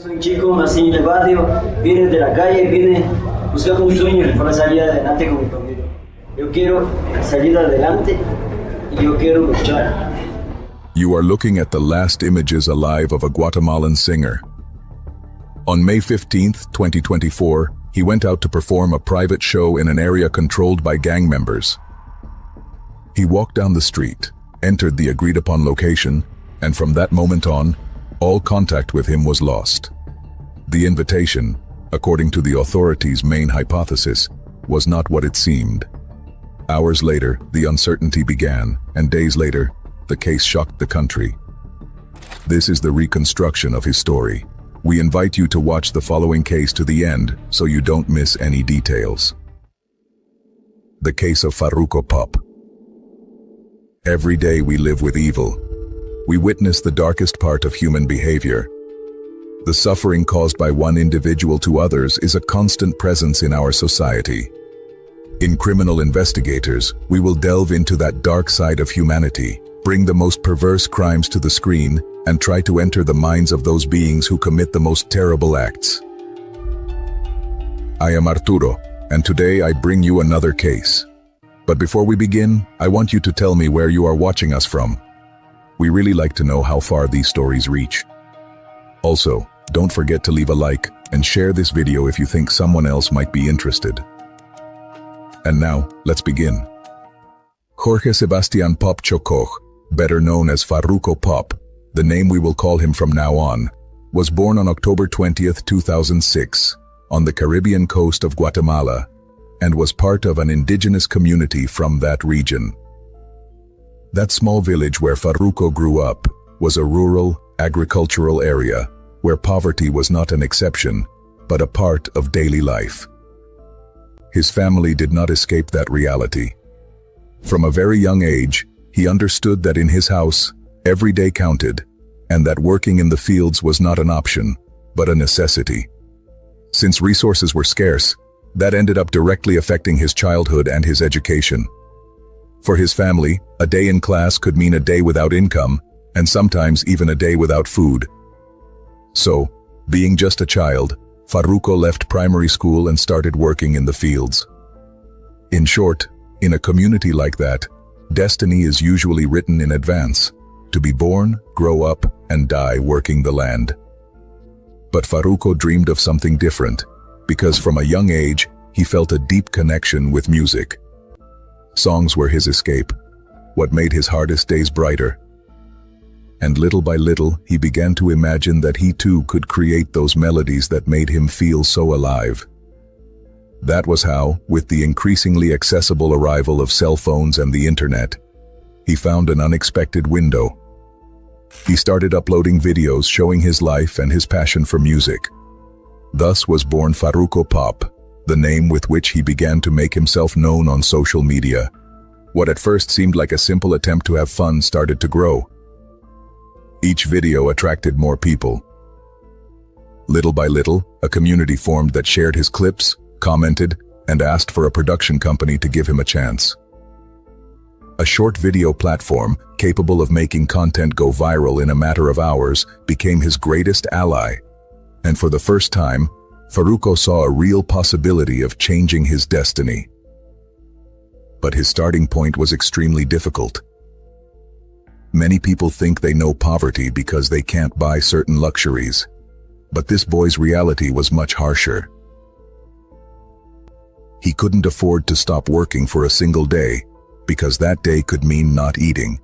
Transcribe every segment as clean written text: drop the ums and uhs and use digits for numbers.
Soy un chico, nací en el barrio, vine de la calle, vine buscando un sueño y para salir adelante con mi familia. Yo quiero salir adelante y yo quiero luchar. You are looking at the last images alive of a Guatemalan singer. On May 15th, 2024, he went out to perform a private show in an area controlled by gang members. He walked down the street, entered the agreed-upon location, and from that moment on, all contact with him was lost. The invitation, according to the authorities' main hypothesis, was not what it seemed. Hours later, the uncertainty began, and days later, the case shocked the country. This is the reconstruction of his story. We invite you to watch the following case to the end so you don't miss any details. The case of Farruko Pop. Every day we live with evil. We witness the darkest part of human behavior. The suffering caused by one individual to others is a constant presence in our society. In Criminal Investigators, we will delve into that dark side of humanity, bring the most perverse crimes to the screen, and try to enter the minds of those beings who commit the most terrible acts. I am Arturo, and today I bring you another case. But before we begin, I want you to tell me where you are watching us from. We really like to know how far these stories reach. Also, don't forget to leave a like and share this video if you think someone else might be interested. And now, let's begin. Jorge Sebastian Pop Chococh, better known as Farruko Pop, the name we will call him from now on, was born on October 20th, 2006, on the Caribbean coast of Guatemala, and was part of an indigenous community from that region. That small village where Farruko grew up was a rural, agricultural area where poverty was not an exception, but a part of daily life. His family did not escape that reality. From a very young age, he understood that in his house, every day counted, and that working in the fields was not an option, but a necessity. Since resources were scarce, that ended up directly affecting his childhood and his education. For his family, a day in class could mean a day without income, and sometimes even a day without food. So, being just a child, Farruko left primary school and started working in the fields. In short, in a community like that, destiny is usually written in advance, to be born, grow up, and die working the land. But Farruko dreamed of something different, because from a young age, he felt a deep connection with music. Songs were his escape, what made his hardest days brighter. And little by little, he began to imagine that he too could create those melodies that made him feel so alive. That was how, with the increasingly accessible arrival of cell phones and the internet, he found an unexpected window. He started uploading videos showing his life and his passion for music. Thus was born Farruko Pop, the name with which he began to make himself known on social media. What at first seemed like a simple attempt to have fun started to grow. Each video attracted more people. Little by little, a community formed that shared his clips, commented, and asked for a production company to give him a chance. A short video platform, capable of making content go viral in a matter of hours, became his greatest ally. And for the first time, Farruko saw a real possibility of changing his destiny. But his starting point was extremely difficult. Many people think they know poverty because they can't buy certain luxuries. But this boy's reality was much harsher. He couldn't afford to stop working for a single day, because that day could mean not eating.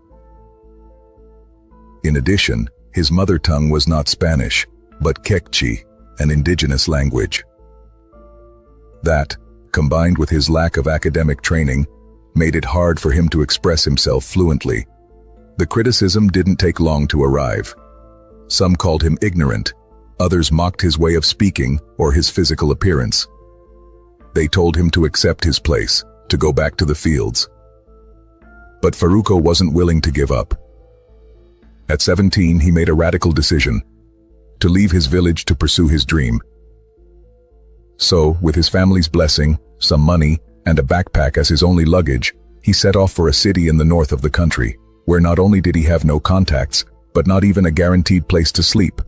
In addition, his mother tongue was not Spanish, but Quechua, an indigenous language. That, combined with his lack of academic training, made it hard for him to express himself fluently. The criticism didn't take long to arrive. Some called him ignorant, others mocked his way of speaking or his physical appearance. They told him to accept his place, to go back to the fields. But Farruko wasn't willing to give up. At 17, he made a radical decision: to leave his village to pursue his dream. So, with his family's blessing, some money, and a backpack as his only luggage, he set off for a city in the north of the country, where not only did he have no contacts, but not even a guaranteed place to sleep.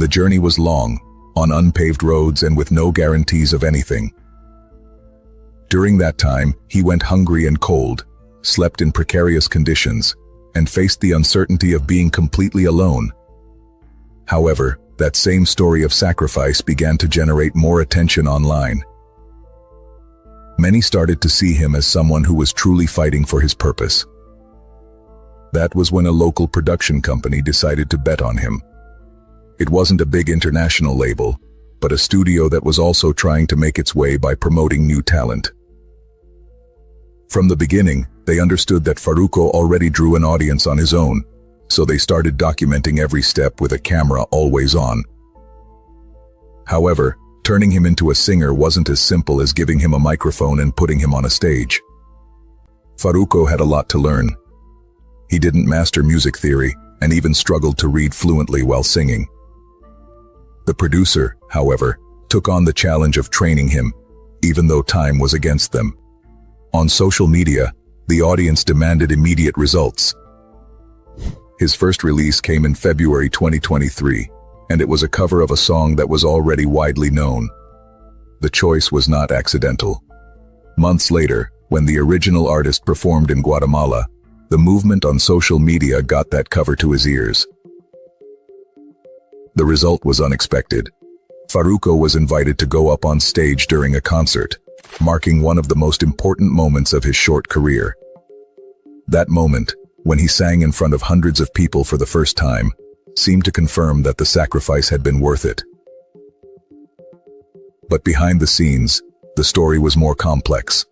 The journey was long, on unpaved roads and with no guarantees of anything. During that time, he went hungry and cold, slept in precarious conditions, and faced the uncertainty of being completely alone. However, that same story of sacrifice began to generate more attention online. Many started to see him as someone who was truly fighting for his purpose. That was when a local production company decided to bet on him. It wasn't a big international label, but a studio that was also trying to make its way by promoting new talent. From the beginning, they understood that Farruko already drew an audience on his own, so they started documenting every step with a camera always on. However, turning him into a singer wasn't as simple as giving him a microphone and putting him on a stage. Farruko had a lot to learn. He didn't master music theory and even struggled to read fluently while singing. The producer, however, took on the challenge of training him, even though time was against them. On social media, the audience demanded immediate results. His first release came in February 2023, and it was a cover of a song that was already widely known. The choice was not accidental. Months later, when the original artist performed in Guatemala, the movement on social media got that cover to his ears. The result was unexpected. Farruko was invited to go up on stage during a concert, marking one of the most important moments of his short career. That moment, when he sang in front of hundreds of people for the first time, seemed to confirm that the sacrifice had been worth it. But behind the scenes, the story was more complex.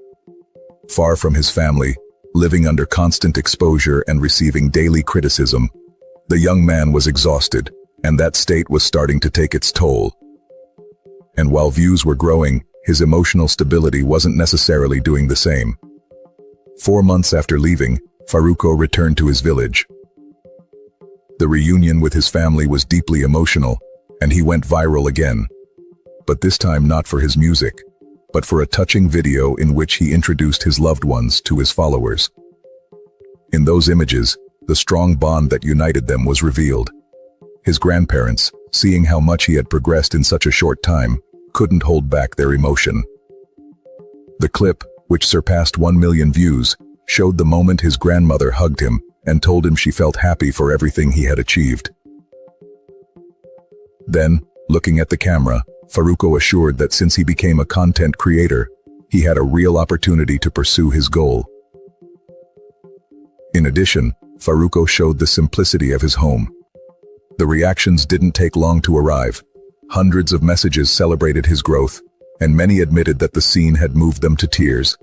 Far from his family, living under constant exposure and receiving daily criticism, the young man was exhausted, and that state was starting to take its toll. And while views were growing, his emotional stability wasn't necessarily doing the same. 4 months after leaving, Farruko returned to his village. The reunion with his family was deeply emotional, and he went viral again. But this time not for his music, but for a touching video in which he introduced his loved ones to his followers. In those images, the strong bond that united them was revealed. His grandparents, seeing how much he had progressed in such a short time, couldn't hold back their emotion. The clip, which surpassed 1 million views, showed the moment his grandmother hugged him and told him she felt happy for everything he had achieved. Then, looking at the camera, Farruko assured that since he became a content creator, he had a real opportunity to pursue his goal. In addition, Farruko showed the simplicity of his home. The reactions didn't take long to arrive. Hundreds of messages celebrated his growth, and many admitted that the scene had moved them to tears.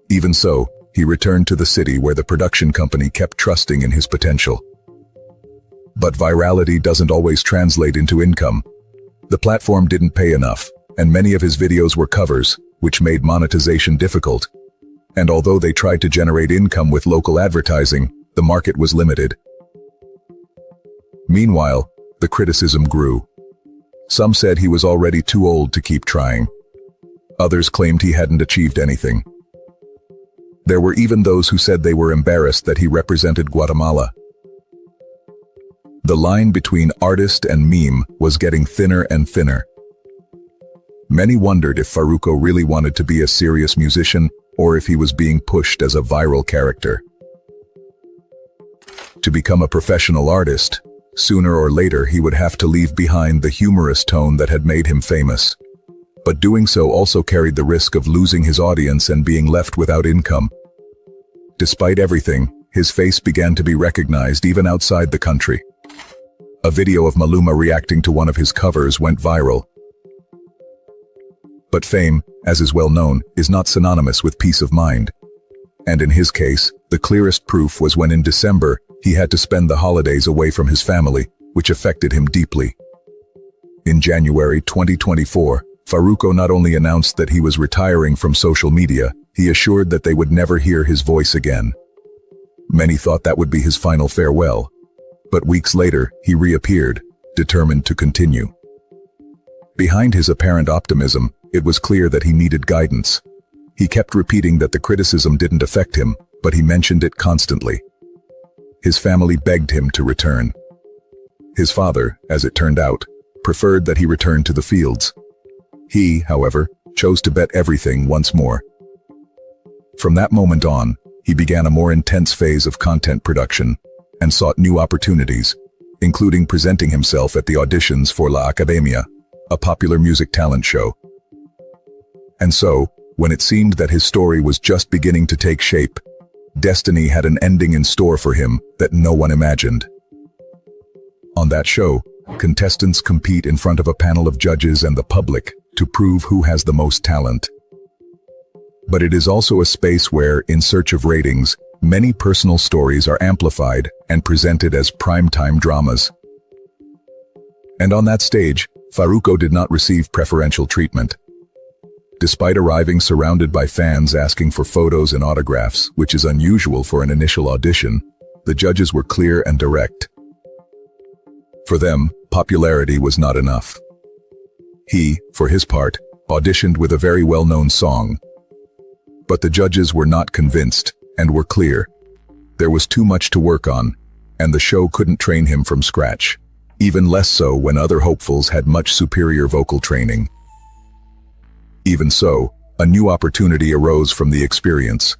Even so, he returned to the city where the production company kept trusting in his potential. But virality doesn't always translate into income. The platform didn't pay enough, and many of his videos were covers, which made monetization difficult. And although they tried to generate income with local advertising, the market was limited. Meanwhile, the criticism grew. Some said he was already too old to keep trying. Others claimed he hadn't achieved anything. There were even those who said they were embarrassed that he represented Guatemala. The line between artist and meme was getting thinner and thinner. Many wondered if Farruko really wanted to be a serious musician or if he was being pushed as a viral character. To become a professional artist, sooner or later he would have to leave behind the humorous tone that had made him famous. But doing so also carried the risk of losing his audience and being left without income. Despite everything, his face began to be recognized even outside the country. A video of Maluma reacting to one of his covers went viral. But fame, as is well known, is not synonymous with peace of mind. And in his case, the clearest proof was when in December, he had to spend the holidays away from his family, which affected him deeply. In January 2024, Farruko not only announced that he was retiring from social media, he assured that they would never hear his voice again. Many thought that would be his final farewell. But weeks later, he reappeared, determined to continue. Behind his apparent optimism, it was clear that he needed guidance. He kept repeating that the criticism didn't affect him, but he mentioned it constantly. His family begged him to return. His father, as it turned out, preferred that he return to the fields. He, however, chose to bet everything once more. From that moment on, he began a more intense phase of content production and sought new opportunities, including presenting himself at the auditions for La Academia, a popular music talent show. And so, when it seemed that his story was just beginning to take shape, destiny had an ending in store for him that no one imagined. On that show, contestants compete in front of a panel of judges and the public to prove who has the most talent. But it is also a space where, in search of ratings, many personal stories are amplified and presented as primetime dramas. And on that stage, Farruko did not receive preferential treatment. Despite arriving surrounded by fans asking for photos and autographs, which is unusual for an initial audition, the judges were clear and direct. For them, popularity was not enough. He, for his part, auditioned with a very well-known song. But the judges were not convinced and were clear. There was too much to work on, and the show couldn't train him from scratch, even less so when other hopefuls had much superior vocal training. Even so, a new opportunity arose from the experience.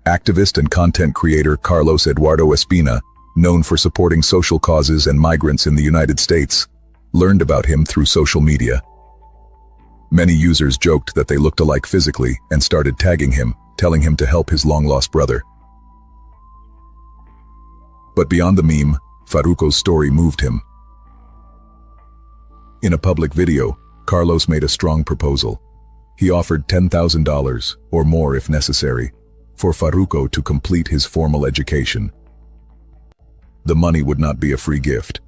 Activist and content creator Carlos Eduardo Espina, known for supporting social causes and migrants in the United States, learned about him through social media. Many users joked that they looked alike physically and started tagging him, telling him to help his long-lost brother. But beyond the meme, Farruko's story moved him. In a public video, Carlos made a strong proposal. He offered $10,000, or more if necessary, for Farruko to complete his formal education. The money would not be a free gift,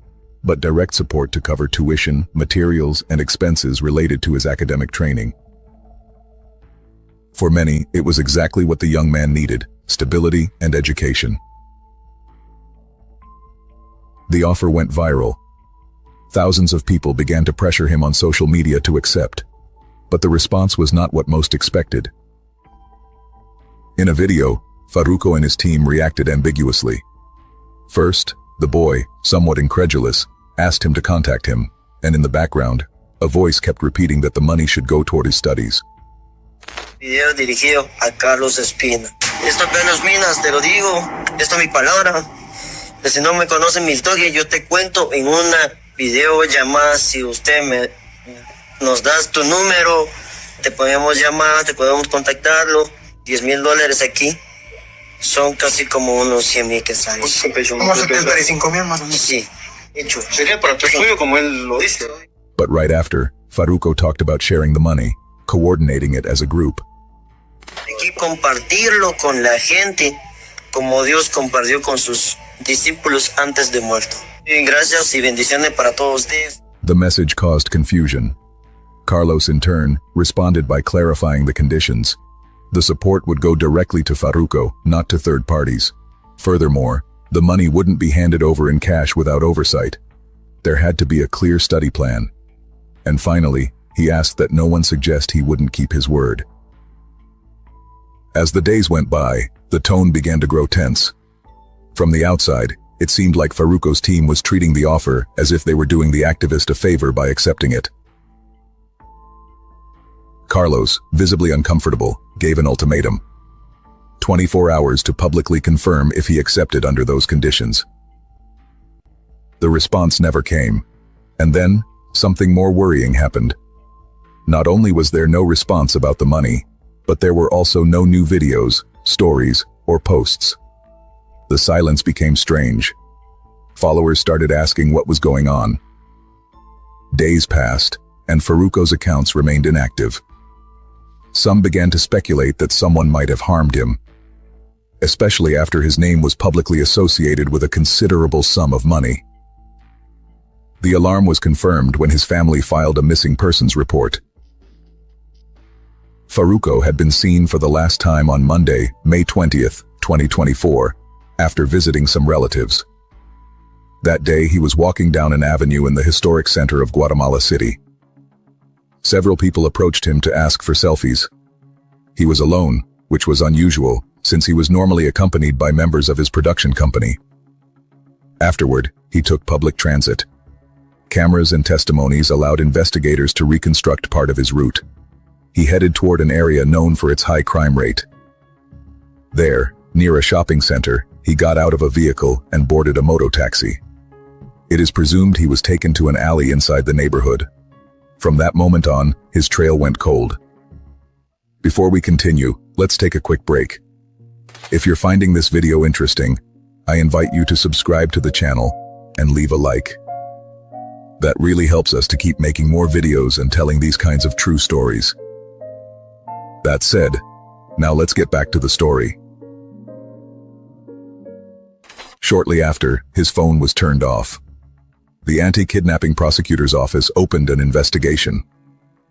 but direct support to cover tuition, materials, and expenses related to his academic training. For many, it was exactly what the young man needed: stability and education. The offer went viral. Thousands of people began to pressure him on social media to accept, but the response was not what most expected. In a video, Farruko and his team reacted ambiguously. First, the boy, somewhat incredulous, asked him to contact him, and in the background, a voice kept repeating that the money should go toward his studies. Video dirigido a Carlos Espina. Esto acá en las minas, te lo digo, esta es mi palabra. Si no me conocen mi historia, yo te cuento en una videollamada. Si usted nos das tu número, te podemos llamar, te podemos contactarlo. $10,000 aquí son casi como unos 100,000 quetzales. Como 75,000 más o menos. Sí, hecho. Sería para tu estudio como él lo dice. But right after, Farruko talked about sharing the money, coordinating it as a group. Hay que compartirlo con la gente como Dios compartió con sus discípulos antes de muerto. Y gracias y bendiciones para todos ustedes. The message caused confusion. Carlos, in turn, responded by clarifying the conditions. The support would go directly to Farruko, not to third parties. Furthermore, the money wouldn't be handed over in cash without oversight. There had to be a clear study plan. And finally, he asked that no one suggest he wouldn't keep his word. As the days went by, the tone began to grow tense. From the outside, it seemed like Farruko's team was treating the offer as if they were doing the activist a favor by accepting it. Carlos, visibly uncomfortable, gave an ultimatum: 24 hours to publicly confirm if he accepted under those conditions. The response never came, and then something more worrying happened. Not only was there no response about the money, but there were also no new videos, stories, or posts. The silence became strange. Followers started asking what was going on. Days passed, and Farruko's accounts remained inactive. Some began to speculate that someone might have harmed him, especially after his name was publicly associated with a considerable sum of money. The alarm was confirmed when his family filed a missing persons report. Farruko had been seen for the last time on Monday, May 20th, 2024, after visiting some relatives. That day, he was walking down an avenue in the historic center of Guatemala City. Several people approached him to ask for selfies. He was alone, which was unusual, since he was normally accompanied by members of his production company. Afterward, he took public transit. Cameras and testimonies allowed investigators to reconstruct part of his route. He headed toward an area known for its high crime rate. There, near a shopping center, he got out of a vehicle and boarded a mototaxi. It is presumed he was taken to an alley inside the neighborhood. From that moment on, his trail went cold. Before we continue, let's take a quick break. If you're finding this video interesting, I invite you to subscribe to the channel and leave a like. That really helps us to keep making more videos and telling these kinds of true stories. That said, now let's get back to the story. Shortly after, his phone was turned off. The anti-kidnapping prosecutor's office opened an investigation.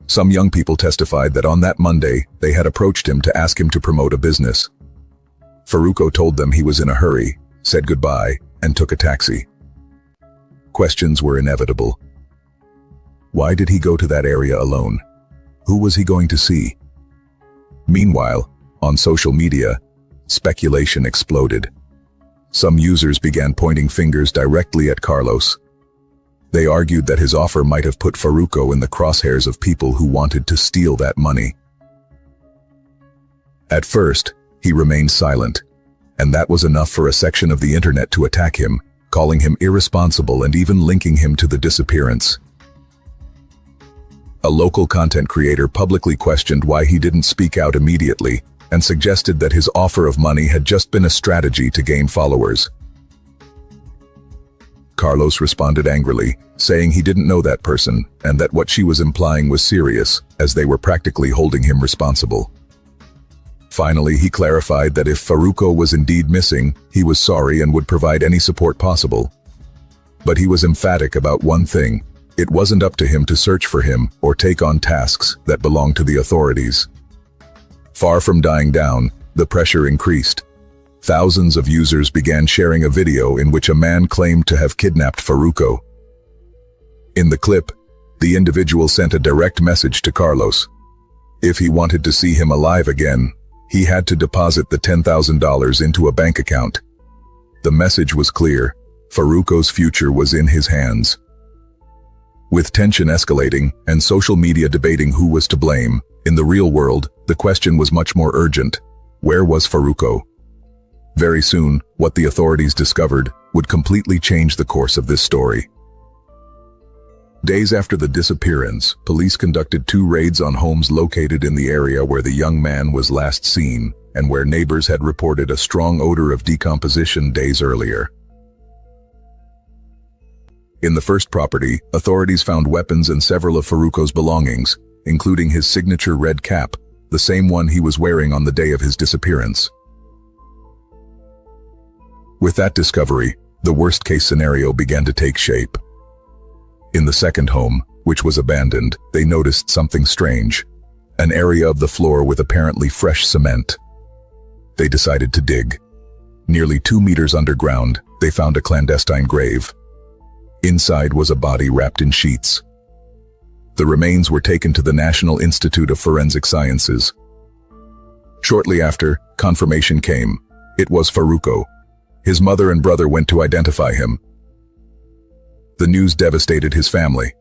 Some young people testified that on that Monday, they had approached him to ask him to promote a business. Farruko told them he was in a hurry, said goodbye, and took a taxi. Questions were inevitable. Why did he go to that area alone? Who was he going to see? Meanwhile, on social media, speculation exploded. Some users began pointing fingers directly at Carlos. They argued that his offer might have put Farruko in the crosshairs of people who wanted to steal that money. At first, he remained silent, and that was enough for a section of the internet to attack him, calling him irresponsible and even linking him to the disappearance. A local content creator publicly questioned why he didn't speak out immediately and suggested that his offer of money had just been a strategy to gain followers. Carlos responded angrily, saying he didn't know that person and that what she was implying was serious, as they were practically holding him responsible. Finally, he clarified that if Farruko was indeed missing, he was sorry and would provide any support possible. But he was emphatic about one thing: it wasn't up to him to search for him or take on tasks that belonged to the authorities. Far from dying down, the pressure increased. Thousands of users began sharing a video in which a man claimed to have kidnapped Farruko. In the clip, the individual sent a direct message to Carlos. If he wanted to see him alive again, he had to deposit the $10,000 into a bank account. The message was clear: Farruko's future was in his hands. With tension escalating and social media debating who was to blame, in the real world, the question was much more urgent: where was Farruko? Very soon, what the authorities discovered would completely change the course of this story. Days after the disappearance, police conducted 2 raids on homes located in the area where the young man was last seen and where neighbors had reported a strong odor of decomposition days earlier. In the first property, authorities found weapons and several of Farruko's belongings, including his signature red cap, the same one he was wearing on the day of his disappearance. With that discovery, the worst-case scenario began to take shape. In the second home, which was abandoned, they noticed something strange: an area of the floor with apparently fresh cement. They decided to dig. Nearly 2 meters underground, they found a clandestine grave. Inside was a body wrapped in sheets. The remains were taken to the National Institute of Forensic Sciences. Shortly after, confirmation came. It was Farruko. His mother and brother went to identify him. The news devastated his family.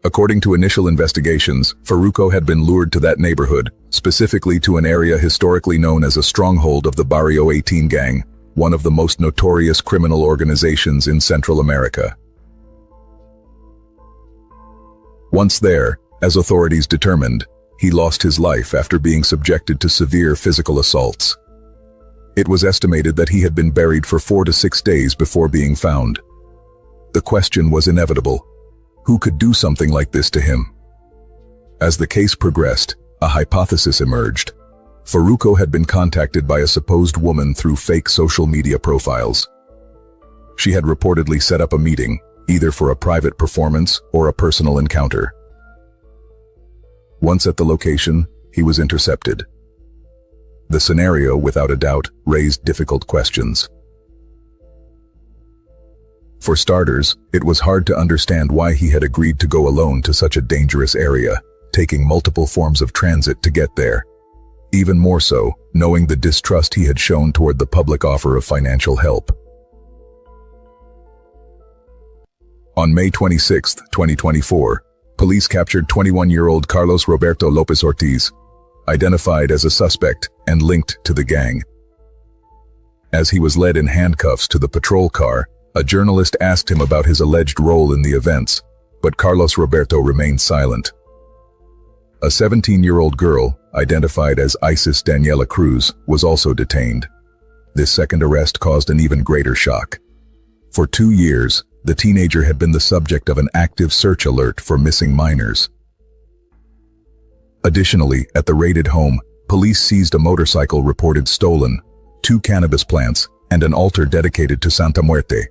According to initial investigations, Farruko had been lured to that neighborhood, specifically to an area historically known as a stronghold of the Barrio 18 gang, one of the most notorious criminal organizations in Central America. Once there, as authorities determined, he lost his life after being subjected to severe physical assaults. It was estimated that he had been buried for 4 to 6 days before being found. The question was inevitable: who could do something like this to him? As the case progressed, a hypothesis emerged. Farruko had been contacted by a supposed woman through fake social media profiles. She had reportedly set up a meeting, either for a private performance or a personal encounter. Once at the location, he was intercepted. The scenario, without a doubt, raised difficult questions. For starters, it was hard to understand why he had agreed to go alone to such a dangerous area, taking multiple forms of transit to get there. Even more so, knowing the distrust he had shown toward the public offer of financial help. On May 26, 2024, police captured 21-year-old Carlos Roberto Lopez Ortiz, identified as a suspect and linked to the gang. As he was led in handcuffs to the patrol car, a journalist asked him about his alleged role in the events, but Carlos Roberto remained silent. A 17-year-old girl, identified as Isis Daniela Cruz, was also detained. This second arrest caused an even greater shock. For 2 years, the teenager had been the subject of an active search alert for missing minors. Additionally, at the raided home, police seized a motorcycle reported stolen, 2 cannabis plants, and an altar dedicated to Santa Muerte.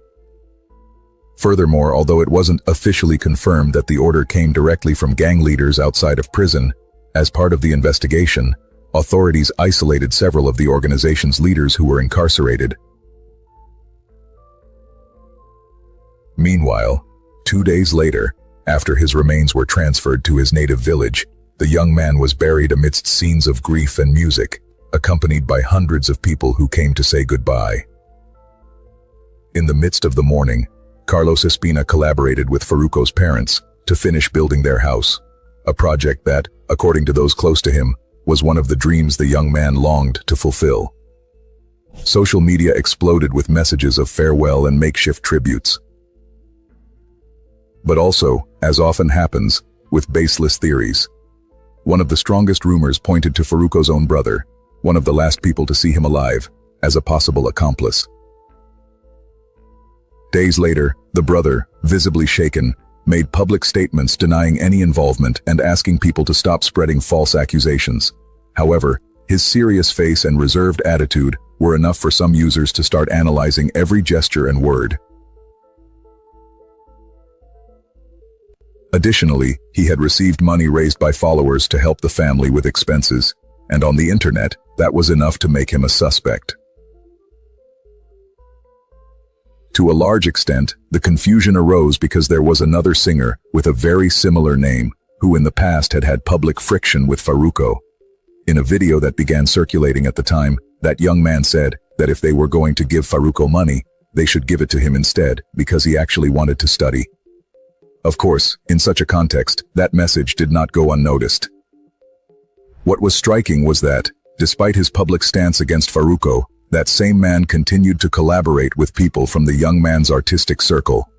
Furthermore, although it wasn't officially confirmed that the order came directly from gang leaders outside of prison, as part of the investigation, authorities isolated several of the organization's leaders who were incarcerated. Meanwhile, 2 days later, after his remains were transferred to his native village, the young man was buried amidst scenes of grief and music, accompanied by hundreds of people who came to say goodbye. In the midst of the mourning, Carlos Espina collaborated with Farruko's parents to finish building their house, a project that, according to those close to him, was one of the dreams the young man longed to fulfill. Social media exploded with messages of farewell and makeshift tributes. But also, as often happens, with baseless theories. One of the strongest rumors pointed to Farruko's own brother, one of the last people to see him alive, as a possible accomplice. Days later, the brother, visibly shaken, made public statements denying any involvement and asking people to stop spreading false accusations. However, his serious face and reserved attitude were enough for some users to start analyzing every gesture and word. Additionally, he had received money raised by followers to help the family with expenses, and on the internet, that was enough to make him a suspect. To a large extent, the confusion arose because there was another singer with a very similar name who in the past had had public friction with Farruko. In a video that began circulating at the time, that young man said that if they were going to give Farruko money, they should give it to him instead because he actually wanted to study. Of course, in such a context, that message did not go unnoticed. What was striking was that, despite his public stance against Farruko, that same man continued to collaborate with people from the young man's artistic circle.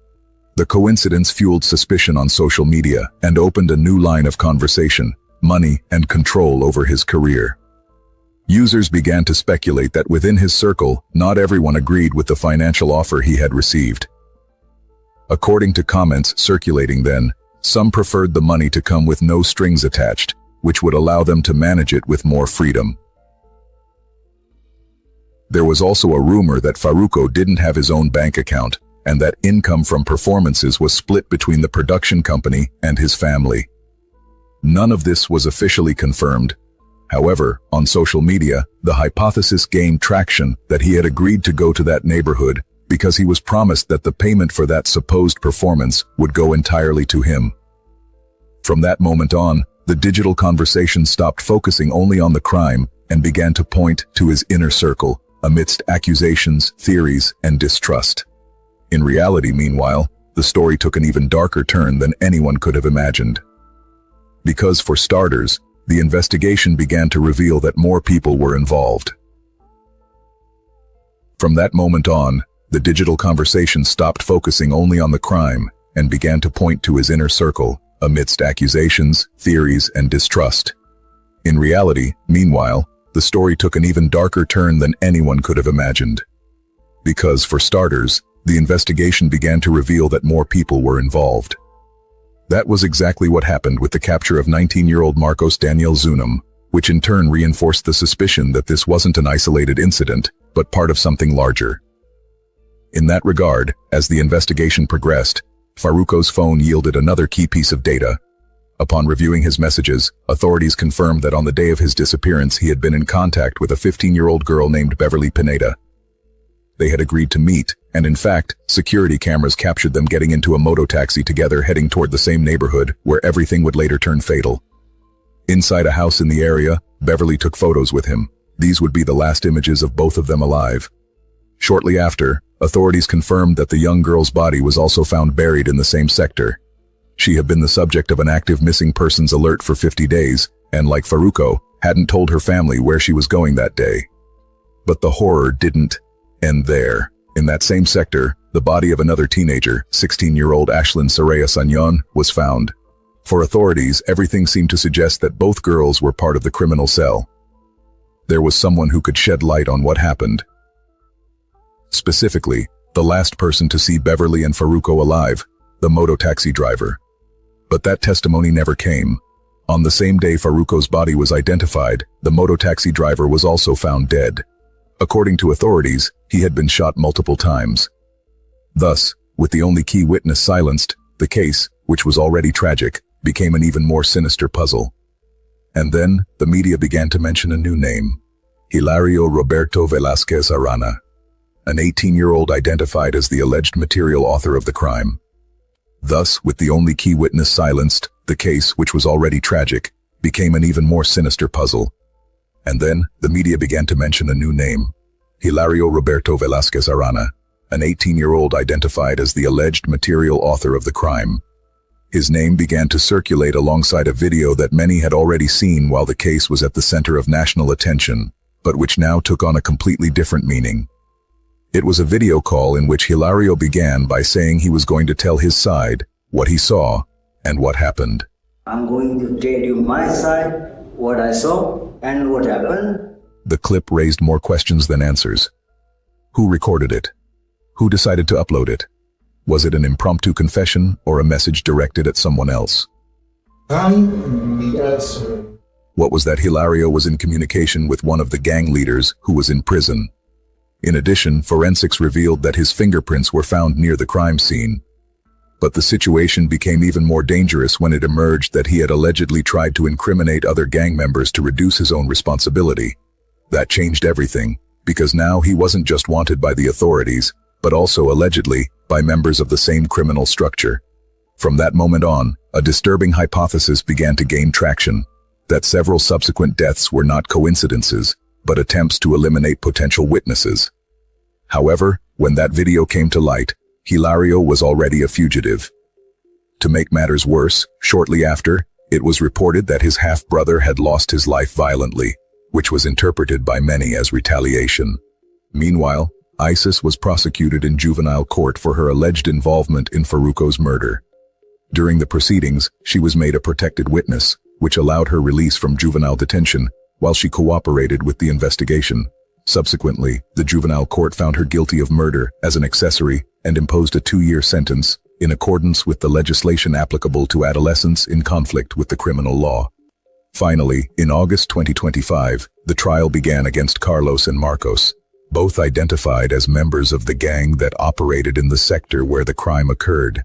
The coincidence fueled suspicion on social media and opened a new line of conversation, money, and control over his career. Users began to speculate that within his circle, not everyone agreed with the financial offer he had received. According to comments circulating then, some preferred the money to come with no strings attached, which would allow them to manage it with more freedom. There was also a rumor that Farruko didn't have his own bank account, and that income from performances was split between the production company and his family. None of this was officially confirmed. However, on social media, the hypothesis gained traction that he had agreed to go to that neighborhood because he was promised that the payment for that supposed performance would go entirely to him. From that moment on, the digital conversation stopped focusing only on the crime and began to point to his inner circle, amidst accusations, theories, and distrust. In reality, meanwhile, the story took an even darker turn than anyone could have imagined. Because, for starters, the investigation began to reveal that more people were involved. From that moment on, the digital conversation stopped focusing only on the crime and began to point to his inner circle, amidst accusations, theories, and distrust. In reality, meanwhile, the story took an even darker turn than anyone could have imagined. Because, for starters, the investigation began to reveal that more people were involved. That was exactly what happened with the capture of 19-year-old Marcos Daniel Zunam, which in turn reinforced the suspicion that this wasn't an isolated incident, but part of something larger. In that regard, as the investigation progressed, Farruko's phone yielded another key piece of data. Upon reviewing his messages, authorities confirmed that on the day of his disappearance he had been in contact with a 15-year-old girl named Beverly Pineda. They had agreed to meet, and in fact, security cameras captured them getting into a mototaxi together heading toward the same neighborhood where everything would later turn fatal. Inside a house in the area, Beverly took photos with him. These would be the last images of both of them alive. Shortly after, Authorities confirmed that the young girl's body was also found buried in the same sector. She had been the subject of an active missing persons alert for 50 days, and like Farruko, hadn't told her family where she was going that day. But the horror didn't end there. In that same sector, the body of another teenager, 16-year-old Ashlyn Soraya Sanyon, was found. For authorities, everything seemed to suggest that both girls were part of the criminal cell. There was someone who could shed light on what happened. Specifically, the last person to see Beverly and Farruko alive, the mototaxi driver. But that testimony never came. On the same day Farruko's body was identified, the mototaxi driver was also found dead. According to authorities, he had been shot multiple times. Thus, with the only key witness silenced, the case, which was already tragic, became an even more sinister puzzle. And then, the media began to mention a new name, Hilario Roberto Velázquez Arana, an 18-year-old identified as the alleged material author of the crime. Thus, with the only key witness silenced, the case, which was already tragic, became an even more sinister puzzle. And then, the media began to mention a new name, Hilario Roberto Velázquez Arana, an 18-year-old identified as the alleged material author of the crime. His name began to circulate alongside a video that many had already seen while the case was at the center of national attention, but which now took on a completely different meaning. It was a video call in which Hilario began by saying he was going to tell his side, what he saw, and what happened. I'm going to tell you my side, what I saw, and what happened. The clip raised more questions than answers. Who recorded it? Who decided to upload it? Was it an impromptu confession or a message directed at someone else? What was that Hilario was in communication with one of the gang leaders who was in prison. In addition, forensics revealed that his fingerprints were found near the crime scene. But the situation became even more dangerous when it emerged that he had allegedly tried to incriminate other gang members to reduce his own responsibility. That changed everything, because now he wasn't just wanted by the authorities, but also allegedly by members of the same criminal structure. From that moment on, a disturbing hypothesis began to gain traction, that several subsequent deaths were not coincidences, but attempts to eliminate potential witnesses. However, when that video came to light, Hilario was already a fugitive. To make matters worse, shortly after, it was reported that his half-brother had lost his life violently, which was interpreted by many as retaliation. Meanwhile, Isis was prosecuted in juvenile court for her alleged involvement in Farruko's murder. During the proceedings, she was made a protected witness, which allowed her release from juvenile detention, while she cooperated with the investigation. Subsequently, the juvenile court found her guilty of murder as an accessory and imposed a 2-year sentence, in accordance with the legislation applicable to adolescents in conflict with the criminal law. Finally, in August 2025, the trial began against Carlos and Marcos, both identified as members of the gang that operated in the sector where the crime occurred.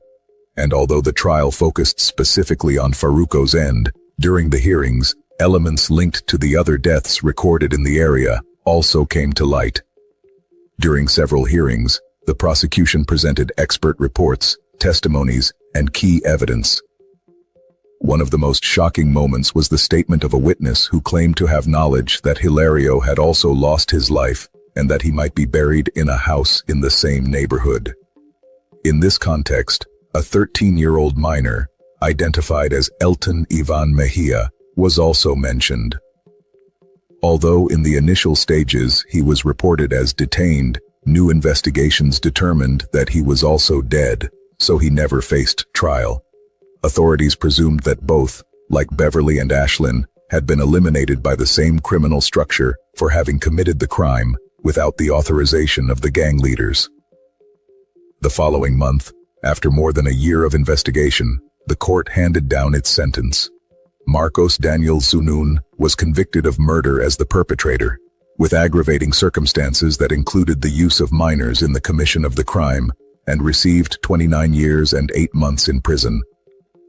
And although the trial focused specifically on Farruko's end, during the hearings, elements linked to the other deaths recorded in the area also came to light. During several hearings, the prosecution presented expert reports, testimonies, and key evidence. One of the most shocking moments was the statement of a witness who claimed to have knowledge that Hilario had also lost his life and that he might be buried in a house in the same neighborhood. In this context, a 13-year-old minor, identified as Elton Ivan Mejia, was also mentioned. Although in the initial stages he was reported as detained, new investigations determined that he was also dead, so he never faced trial. Authorities presumed that both, like Beverly and Ashlyn, had been eliminated by the same criminal structure for having committed the crime without the authorization of the gang leaders. The following month, after more than a year of investigation, the court handed down its sentence. Marcos Daniel Zunun was convicted of murder as the perpetrator, with aggravating circumstances that included the use of minors in the commission of the crime, and received 29 years and 8 months in prison.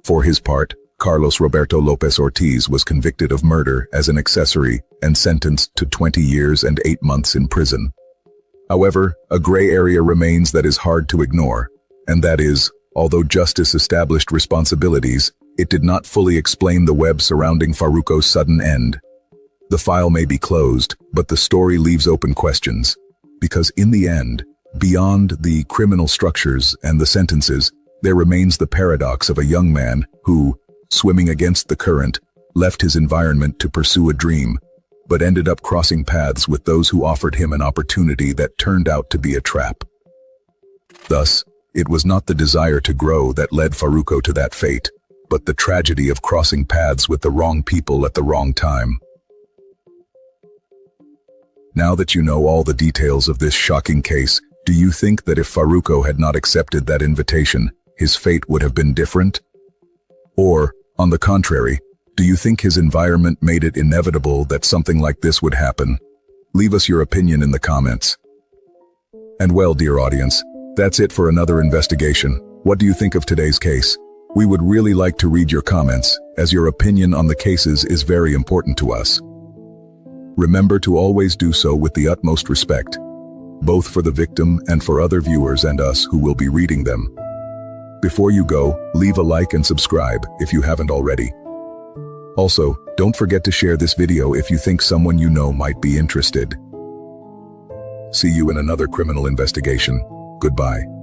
For his part, Carlos Roberto Lopez Ortiz was convicted of murder as an accessory and sentenced to 20 years and 8 months in prison. However, a gray area remains that is hard to ignore, and that is, although justice established responsibilities, it did not fully explain the web surrounding Farruko's sudden end. The file may be closed, but the story leaves open questions, because in the end, Beyond the criminal structures and the sentences, there remains the paradox of a young man who, swimming against the current, left his environment to pursue a dream, but ended up crossing paths with those who offered him an opportunity that turned out to be a trap. Thus, it was not the desire to grow that led Farruko to that fate, but the tragedy of crossing paths with the wrong people at the wrong time. Now that you know all the details of this shocking case, do you think that if Farruko had not accepted that invitation, his fate would have been different? Or, on the contrary, do you think his environment made it inevitable that something like this would happen? Leave us your opinion in the comments. And well, dear audience, that's it for another investigation. What do you think of today's case? We would really like to read your comments, as your opinion on the cases is very important to us. Remember to always do so with the utmost respect, both for the victim and for other viewers and us who will be reading them. Before you go, leave a like and subscribe if you haven't already. Also, don't forget to share this video if you think someone you know might be interested. See you in another criminal investigation. Goodbye.